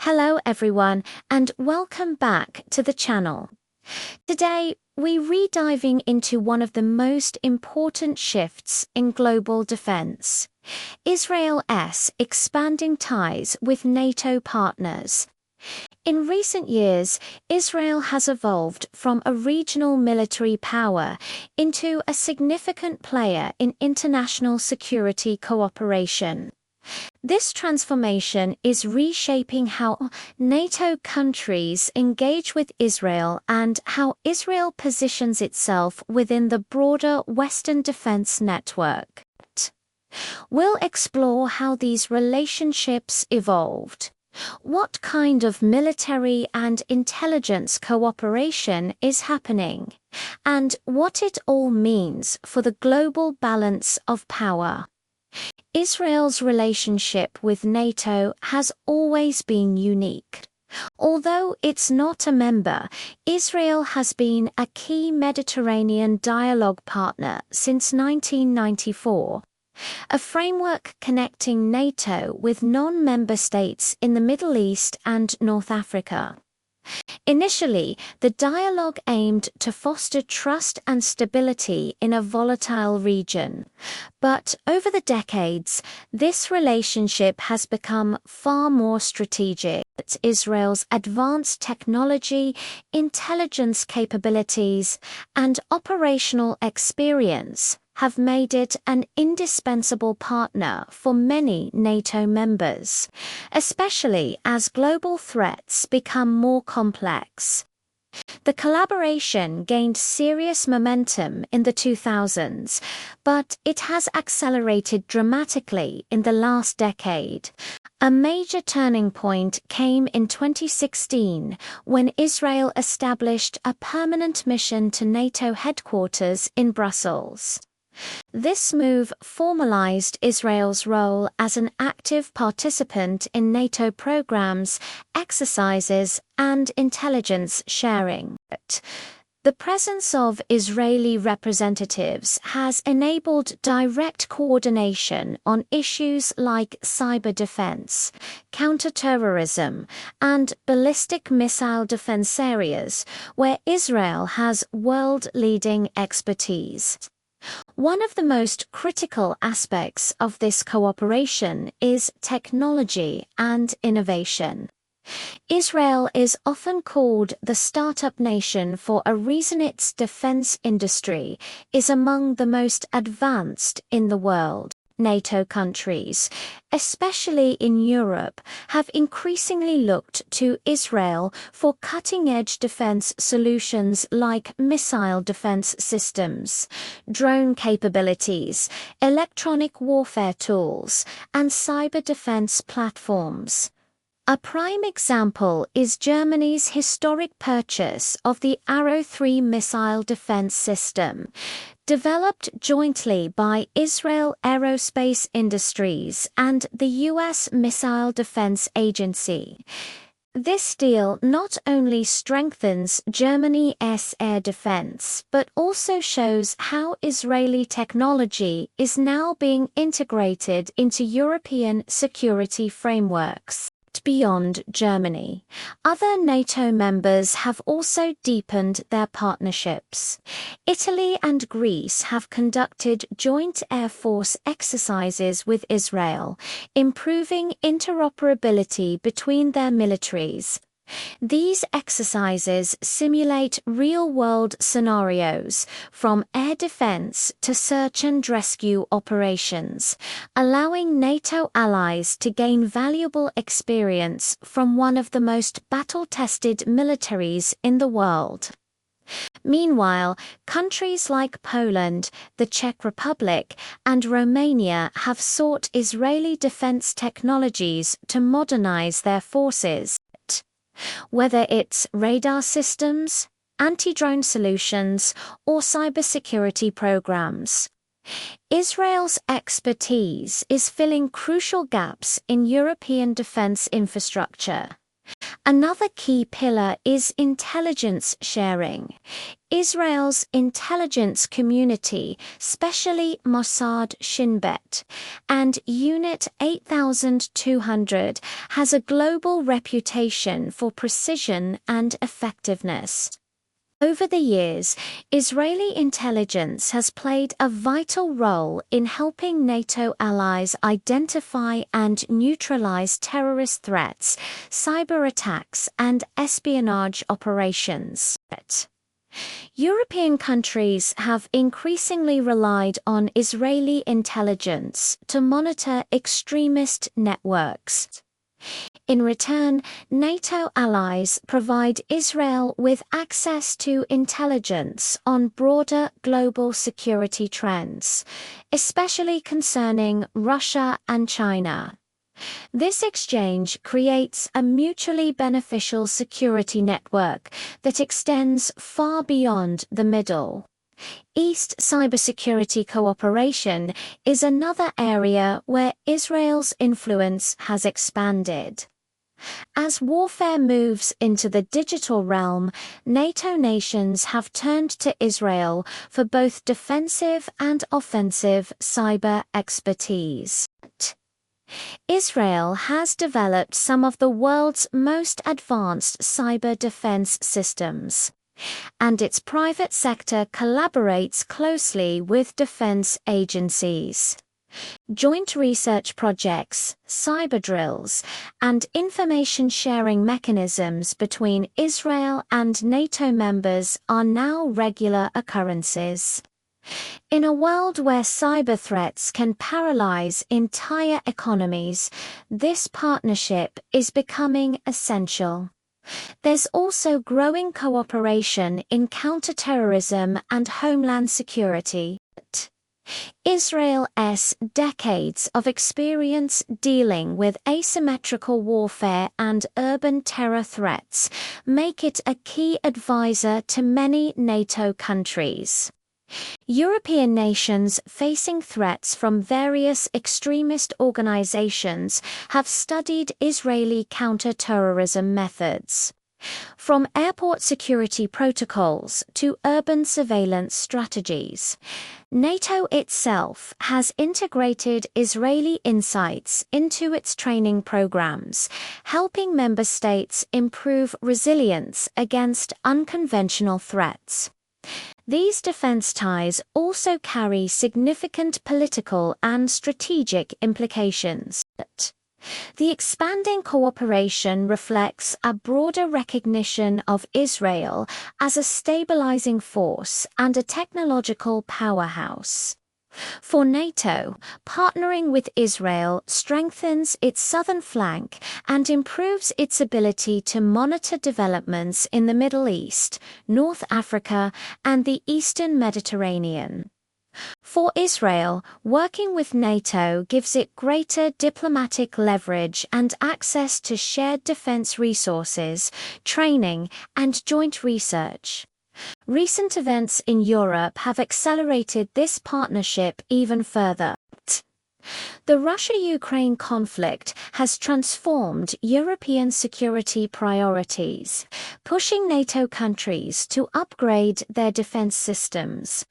Hello everyone, and welcome back to the channel. Today, we're re-diving into one of the most important shifts in global defense: Israel's expanding ties with NATO partners. In recent years, Israel has evolved from a regional military power into a significant player in international security cooperation. This transformation is reshaping how NATO countries engage with Israel and how Israel positions itself within the broader Western defense network. We'll explore how these relationships evolved, what kind of military and intelligence cooperation is happening, and what it all means for the global balance of power. Israel's relationship with NATO has always been unique. Although it's not a member, Israel has been a key Mediterranean dialogue partner since 1994, a framework connecting NATO with non-member states in the Middle East and North Africa. Initially, the dialogue aimed to foster trust and stability in a volatile region, but over the decades, this relationship has become far more strategic. Israel's advanced technology, intelligence capabilities, and operational experience have made it an indispensable partner for many NATO members, especially as global threats become more complex. The collaboration gained serious momentum in the 2000s, but it has accelerated dramatically in the last decade. A major turning point came in 2016 when Israel established a permanent mission to NATO headquarters in Brussels. This move formalized Israel's role as an active participant in NATO programs, exercises, and intelligence sharing. The presence of Israeli representatives has enabled direct coordination on issues like cyber defense, counterterrorism, and ballistic missile defense areas, where Israel has world-leading expertise. One of the most critical aspects of this cooperation is technology and innovation. Israel is often called the startup nation for a reason. Its defense industry is among the most advanced in the world. NATO countries, especially in Europe, have increasingly looked to Israel for cutting-edge defense solutions like missile defense systems, drone capabilities, electronic warfare tools, and cyber defense platforms. A prime example is Germany's historic purchase of the Arrow 3 missile defense system, developed jointly by Israel Aerospace Industries and the U.S. Missile Defense Agency. This deal not only strengthens Germany's air defense, but also shows how Israeli technology is now being integrated into European security frameworks. Beyond Germany, other NATO members have also deepened their partnerships. Italy and Greece have conducted joint Air Force exercises with Israel, improving interoperability between their militaries. These exercises simulate real-world scenarios, from air defense to search and rescue operations, allowing NATO allies to gain valuable experience from one of the most battle-tested militaries in the world. Meanwhile, countries like Poland, the Czech Republic, and Romania have sought Israeli defense technologies to modernize their forces. Whether it's radar systems, anti-drone solutions, or cybersecurity programs, Israel's expertise is filling crucial gaps in European defense infrastructure. Another key pillar is intelligence sharing. Israel's intelligence community, especially Mossad Shin Bet and Unit 8200, has a global reputation for precision and effectiveness. Over the years, Israeli intelligence has played a vital role in helping NATO allies identify and neutralize terrorist threats, cyber attacks, and espionage operations. European countries have increasingly relied on Israeli intelligence to monitor extremist networks. In return, NATO allies provide Israel with access to intelligence on broader global security trends, especially concerning Russia and China. This exchange creates a mutually beneficial security network that extends far beyond the Middle East. Cybersecurity cooperation is another area where Israel's influence has expanded. As warfare moves into the digital realm, NATO nations have turned to Israel for both defensive and offensive cyber expertise. Israel has developed some of the world's most advanced cyber defense systems, and its private sector collaborates closely with defense agencies. Joint research projects, cyber drills, and information sharing mechanisms between Israel and NATO members are now regular occurrences. In a world where cyber threats can paralyze entire economies, this partnership is becoming essential. There's also growing cooperation in counterterrorism and homeland security. Israel's decades of experience dealing with asymmetrical warfare and urban terror threats make it a key advisor to many NATO countries. European nations facing threats from various extremist organizations have studied Israeli counter-terrorism methods. From airport security protocols to urban surveillance strategies, NATO itself has integrated Israeli insights into its training programs, helping member states improve resilience against unconventional threats. These defense ties also carry significant political and strategic implications. The expanding cooperation reflects a broader recognition of Israel as a stabilizing force and a technological powerhouse. For NATO, partnering with Israel strengthens its southern flank and improves its ability to monitor developments in the Middle East, North Africa, and the Eastern Mediterranean. For Israel, working with NATO gives it greater diplomatic leverage and access to shared defense resources, training, and joint research. Recent events in Europe have accelerated this partnership even further. The Russia-Ukraine conflict has transformed European security priorities, pushing NATO countries to upgrade their defense systems.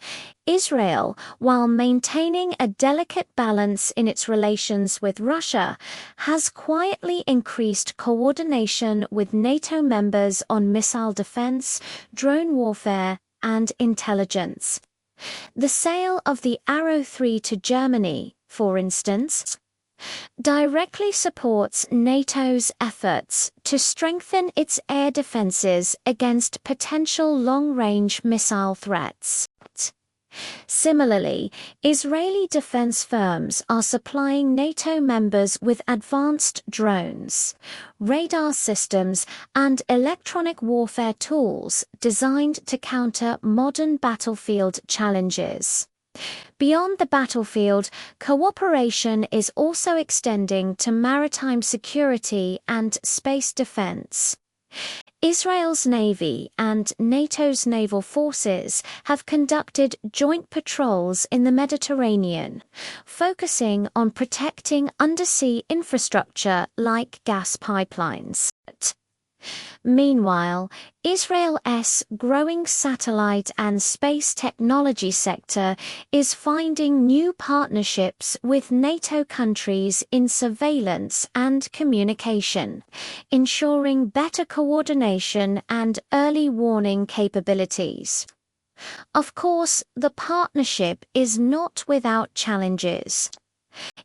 Israel, while maintaining a delicate balance in its relations with Russia, has quietly increased coordination with NATO members on missile defense, drone warfare, and intelligence. The sale of the Arrow 3 to Germany, for instance, directly supports NATO's efforts to strengthen its air defenses against potential long-range missile threats. Similarly, Israeli defense firms are supplying NATO members with advanced drones, radar systems, and electronic warfare tools designed to counter modern battlefield challenges. Beyond the battlefield, cooperation is also extending to maritime security and space defense. Israel's Navy and NATO's naval forces have conducted joint patrols in the Mediterranean, focusing on protecting undersea infrastructure like gas pipelines. Meanwhile, Israel's growing satellite and space technology sector is finding new partnerships with NATO countries in surveillance and communication, ensuring better coordination and early warning capabilities. Of course, the partnership is not without challenges.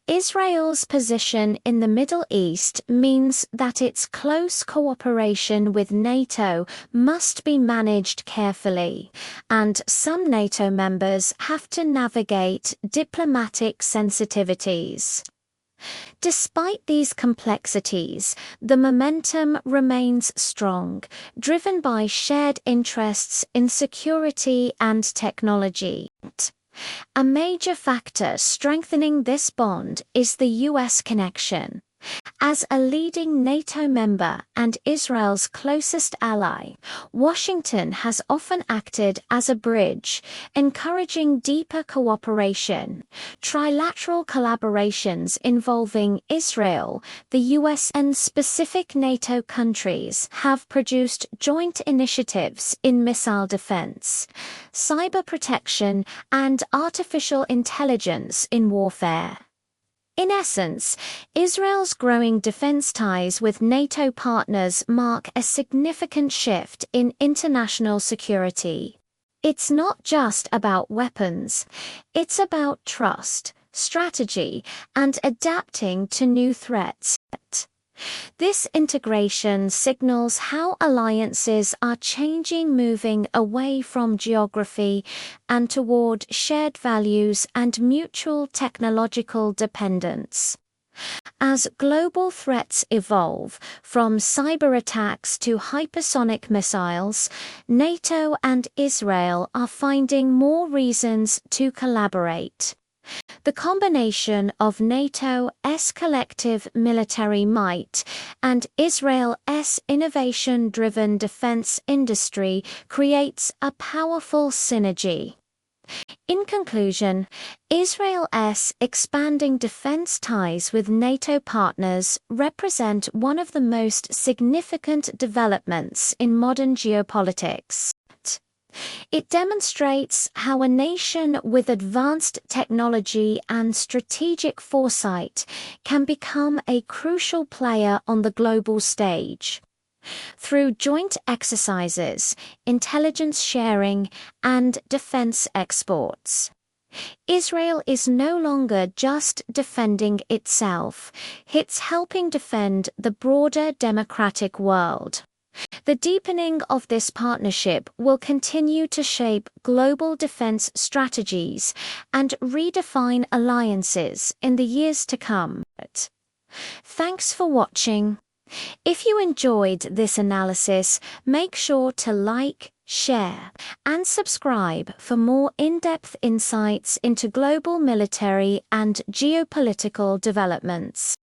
Israel's position in the Middle East means that its close cooperation with NATO must be managed carefully, and some NATO members have to navigate diplomatic sensitivities. Despite these complexities, the momentum remains strong, driven by shared interests in security and technology. A major factor strengthening this bond is the US connection. As a leading NATO member and Israel's closest ally, Washington has often acted as a bridge, encouraging deeper cooperation. Trilateral collaborations involving Israel, the US, and specific NATO countries have produced joint initiatives in missile defense, cyber protection, and artificial intelligence in warfare. In essence, Israel's growing defense ties with NATO partners mark a significant shift in international security. It's not just about weapons, it's about trust, strategy, and adapting to new threats. This integration signals how alliances are changing, moving away from geography and toward shared values and mutual technological dependence. As global threats evolve, from cyber attacks to hypersonic missiles, NATO and Israel are finding more reasons to collaborate. The combination of NATO's collective military might and Israel's innovation-driven defense industry creates a powerful synergy. In conclusion, Israel's expanding defense ties with NATO partners represent one of the most significant developments in modern geopolitics. It demonstrates how a nation with advanced technology and strategic foresight can become a crucial player on the global stage. Through joint exercises, intelligence sharing, and defense exports, Israel is no longer just defending itself, it's helping defend the broader democratic world. The deepening of this partnership will continue to shape global defense strategies and redefine alliances in the years to come. Thanks for watching. If you enjoyed this analysis, make sure to like, share, and subscribe for more in-depth insights into global military and geopolitical developments.